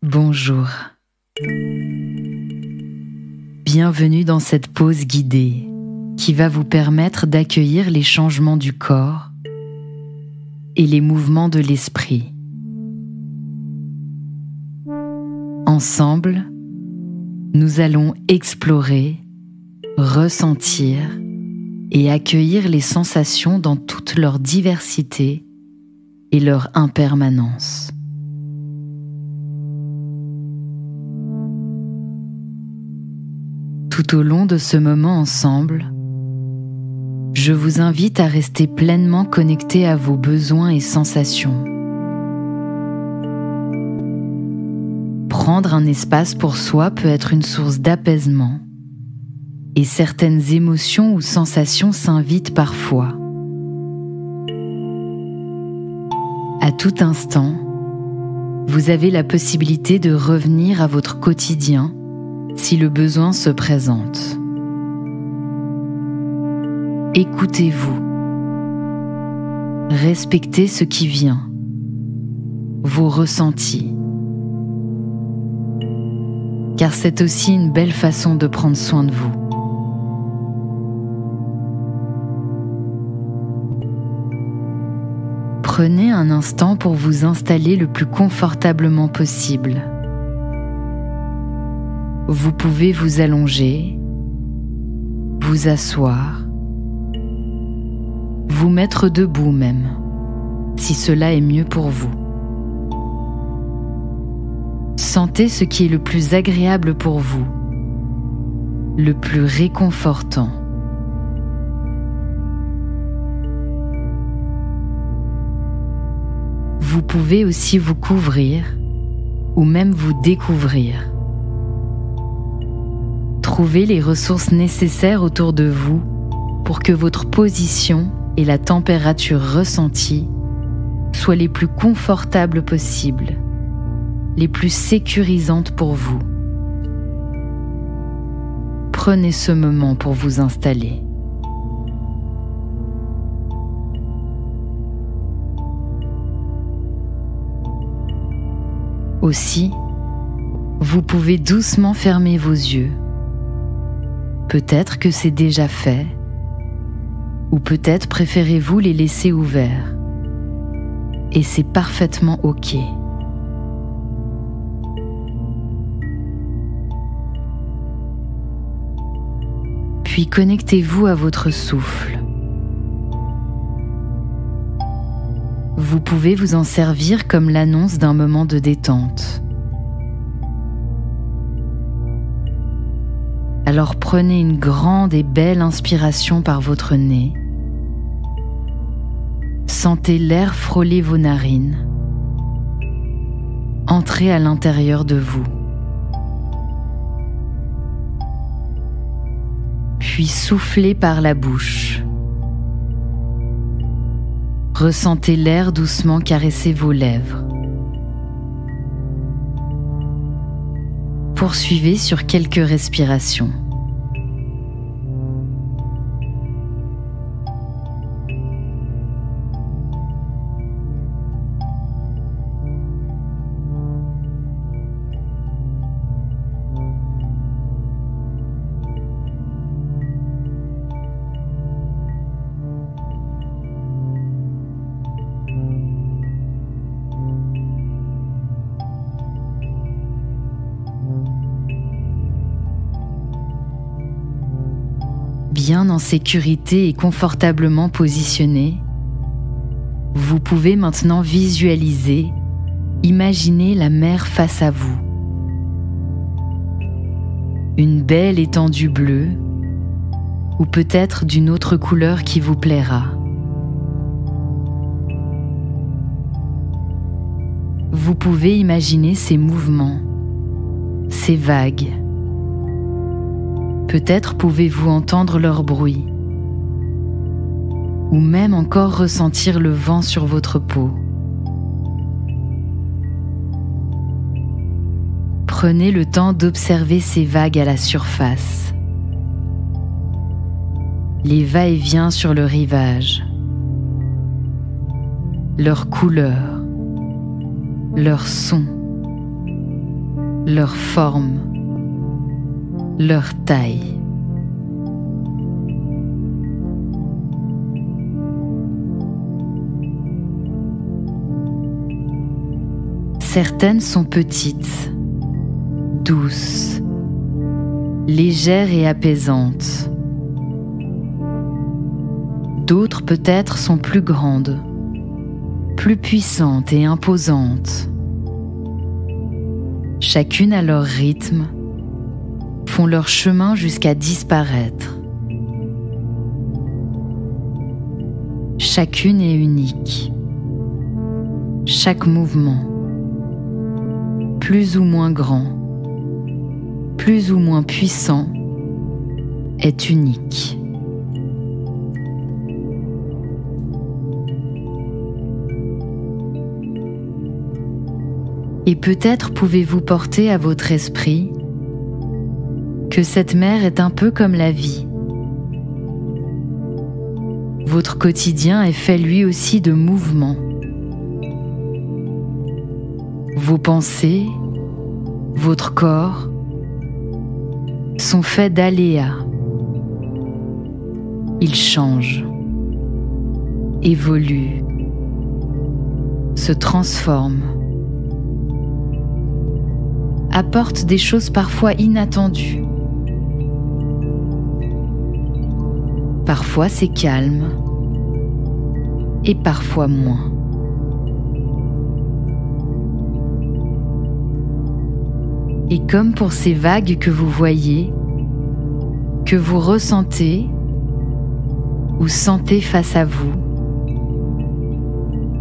Bonjour. Bienvenue dans cette pause guidée qui va vous permettre d'accueillir les changements du corps et les mouvements de l'esprit. Ensemble, nous allons explorer, ressentir et accueillir les sensations dans toute leur diversité et leur impermanence. Tout au long de ce moment ensemble, je vous invite à rester pleinement connecté à vos besoins et sensations. Prendre un espace pour soi peut être une source d'apaisement et certaines émotions ou sensations s'invitent parfois. À tout instant, vous avez la possibilité de revenir à votre quotidien si le besoin se présente. Écoutez-vous. Respectez ce qui vient, vos ressentis. Car c'est aussi une belle façon de prendre soin de vous. Prenez un instant pour vous installer le plus confortablement possible. Vous pouvez vous allonger, vous asseoir, vous mettre debout même, si cela est mieux pour vous. Sentez ce qui est le plus agréable pour vous, le plus réconfortant. Vous pouvez aussi vous couvrir ou même vous découvrir. Trouvez les ressources nécessaires autour de vous pour que votre position et la température ressentie soient les plus confortables possibles, les plus sécurisantes pour vous. Prenez ce moment pour vous installer. Aussi, vous pouvez doucement fermer vos yeux. Peut-être que c'est déjà fait, ou peut-être préférez-vous les laisser ouverts. Et c'est parfaitement OK. Puis connectez-vous à votre souffle. Vous pouvez vous en servir comme l'annonce d'un moment de détente. Alors prenez une grande et belle inspiration par votre nez. Sentez l'air frôler vos narines. Entrez à l'intérieur de vous. Puis soufflez par la bouche. Ressentez l'air doucement caresser vos lèvres. Poursuivez sur quelques respirations. Bien en sécurité et confortablement positionné, vous pouvez maintenant visualiser, imaginer la mer face à vous. Une belle étendue bleue, ou peut-être d'une autre couleur qui vous plaira. Vous pouvez imaginer ces mouvements, ces vagues. Peut-être pouvez-vous entendre leur bruit, ou même encore ressentir le vent sur votre peau. Prenez le temps d'observer ces vagues à la surface, les va-et-vient sur le rivage, leurs couleurs, leurs sons, leur forme, leur taille. Certaines sont petites, douces, légères et apaisantes. D'autres peut-être sont plus grandes, plus puissantes et imposantes. Chacune à leur rythme, font leur chemin jusqu'à disparaître. Chacune est unique. Chaque mouvement, plus ou moins grand, plus ou moins puissant, est unique. Et peut-être pouvez-vous porter à votre esprit que cette mer est un peu comme la vie. Votre quotidien est fait lui aussi de mouvements. Vos pensées, votre corps sont faits d'aléas. Ils changent, évoluent, se transforment, apportent des choses parfois inattendues. Parfois c'est calme et parfois moins. Et comme pour ces vagues que vous voyez, que vous ressentez ou sentez face à vous,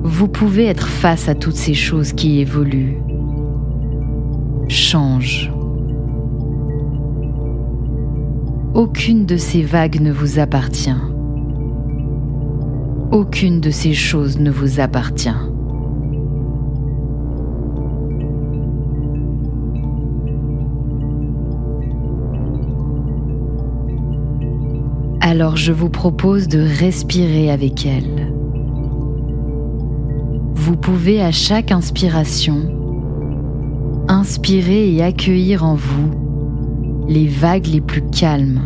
vous pouvez être face à toutes ces choses qui évoluent, changent. Aucune de ces vagues ne vous appartient. Aucune de ces choses ne vous appartient. Alors je vous propose de respirer avec elles. Vous pouvez à chaque inspiration inspirer et accueillir en vous les vagues les plus calmes,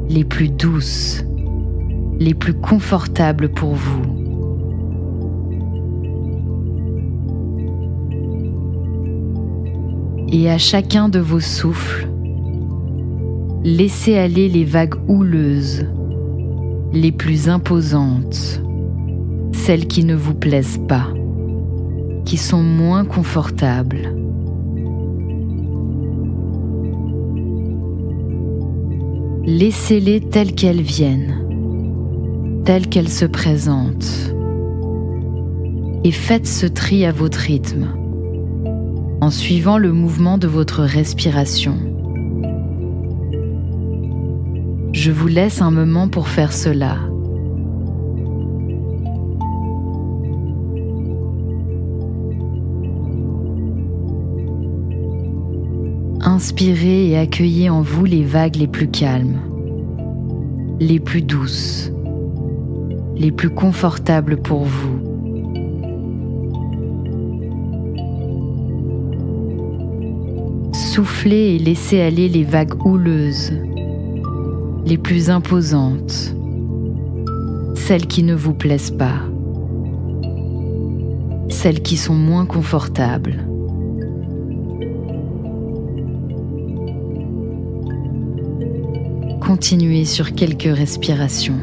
les plus douces, les plus confortables pour vous. Et à chacun de vos souffles, laissez aller les vagues houleuses, les plus imposantes, celles qui ne vous plaisent pas, qui sont moins confortables. Laissez-les telles qu'elles viennent, telles qu'elles se présentent, et faites ce tri à votre rythme, en suivant le mouvement de votre respiration. Je vous laisse un moment pour faire cela. Inspirez et accueillez en vous les vagues les plus calmes, les plus douces, les plus confortables pour vous. Soufflez et laissez aller les vagues houleuses, les plus imposantes, celles qui ne vous plaisent pas, celles qui sont moins confortables. Continuez sur quelques respirations.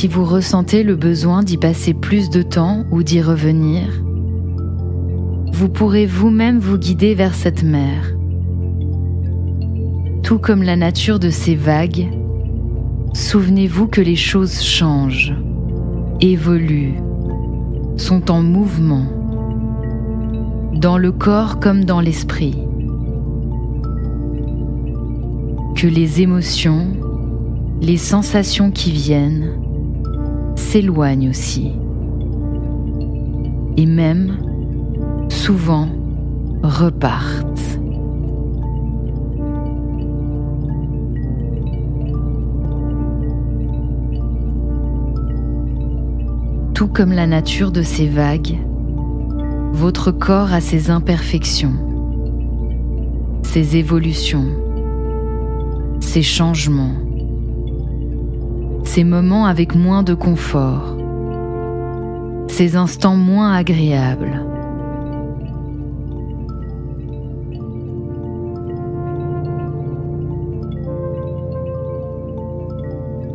Si vous ressentez le besoin d'y passer plus de temps ou d'y revenir, vous pourrez vous-même vous guider vers cette mer. Tout comme la nature de ces vagues, souvenez-vous que les choses changent, évoluent, sont en mouvement, dans le corps comme dans l'esprit. Que les émotions, les sensations qui viennent s'éloignent aussi. Et même, souvent, repartent. Tout comme la nature de ces vagues, votre corps a ses imperfections, ses évolutions, ses changements, ses moments avec moins de confort, ces instants moins agréables.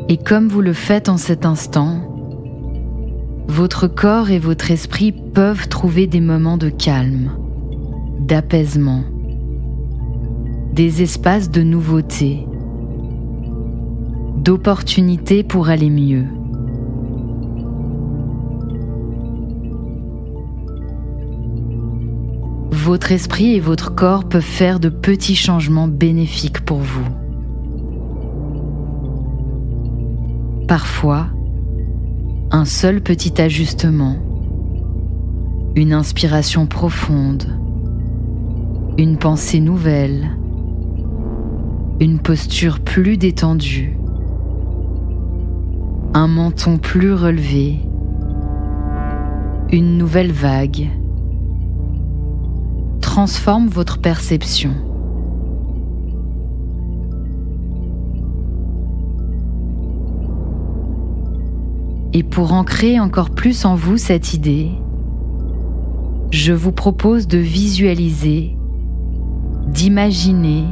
Et comme vous le faites en cet instant, votre corps et votre esprit peuvent trouver des moments de calme, d'apaisement, des espaces de nouveauté, d'opportunités pour aller mieux. Votre esprit et votre corps peuvent faire de petits changements bénéfiques pour vous. Parfois, un seul petit ajustement, une inspiration profonde, une pensée nouvelle, une posture plus détendue, un menton plus relevé, une nouvelle vague, transforme votre perception. Et pour ancrer encore plus en vous cette idée, je vous propose de visualiser, d'imaginer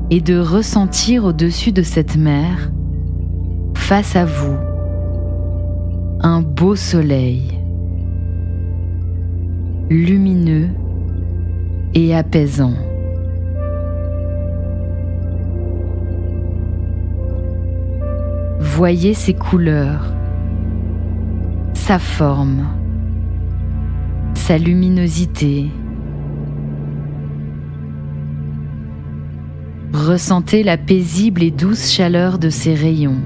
et de ressentir au-dessus de cette mer, face à vous, un beau soleil, lumineux et apaisant. Voyez ses couleurs, sa forme, sa luminosité. Ressentez la paisible et douce chaleur de ses rayons.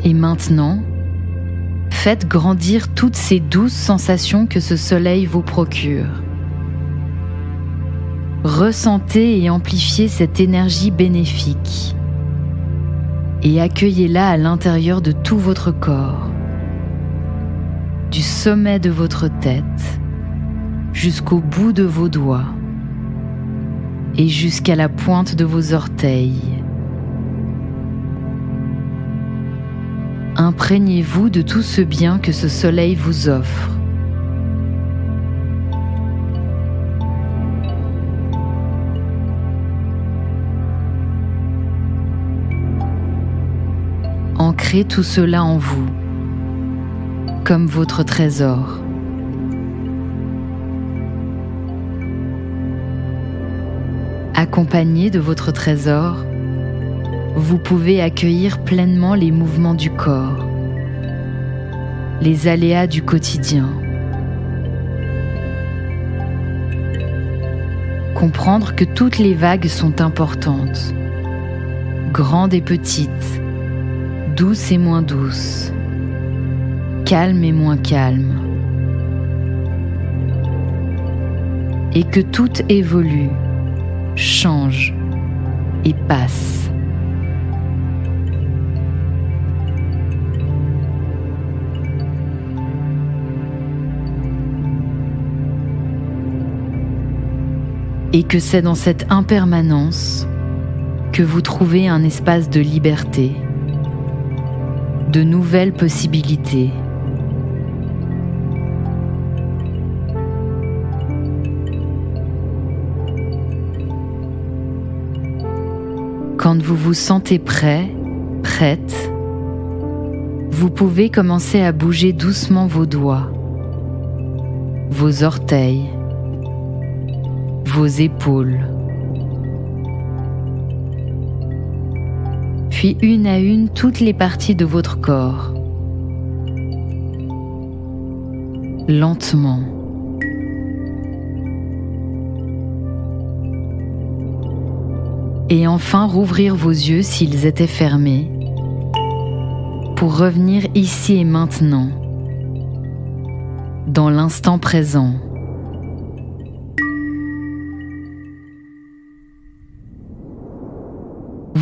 Et maintenant, faites grandir toutes ces douces sensations que ce soleil vous procure. Ressentez et amplifiez cette énergie bénéfique et accueillez-la à l'intérieur de tout votre corps, du sommet de votre tête jusqu'au bout de vos doigts et jusqu'à la pointe de vos orteils. Imprégnez-vous de tout ce bien que ce soleil vous offre. Ancrez tout cela en vous, comme votre trésor. Accompagné de votre trésor, vous pouvez accueillir pleinement les mouvements du corps, les aléas du quotidien. Comprendre que toutes les vagues sont importantes, grandes et petites, douces et moins douces, calmes et moins calmes, et que tout évolue, change et passe. Et que c'est dans cette impermanence que vous trouvez un espace de liberté, de nouvelles possibilités. Quand vous vous sentez prêt, prête, vous pouvez commencer à bouger doucement vos doigts, vos orteils, vos épaules. puis une à une toutes les parties de votre corps. Lentement. Et enfin rouvrir vos yeux s'ils étaient fermés pour revenir ici et maintenant, dans l'instant présent.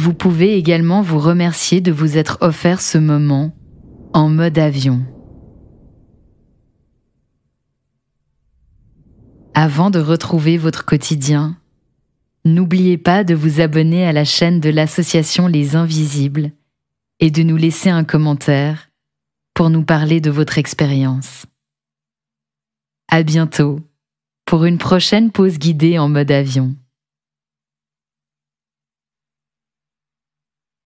Vous pouvez également vous remercier de vous être offert ce moment en mode avion. Avant de retrouver votre quotidien, n'oubliez pas de vous abonner à la chaîne de l'association Les Invisibles et de nous laisser un commentaire pour nous parler de votre expérience. À bientôt pour une prochaine pause guidée en mode avion.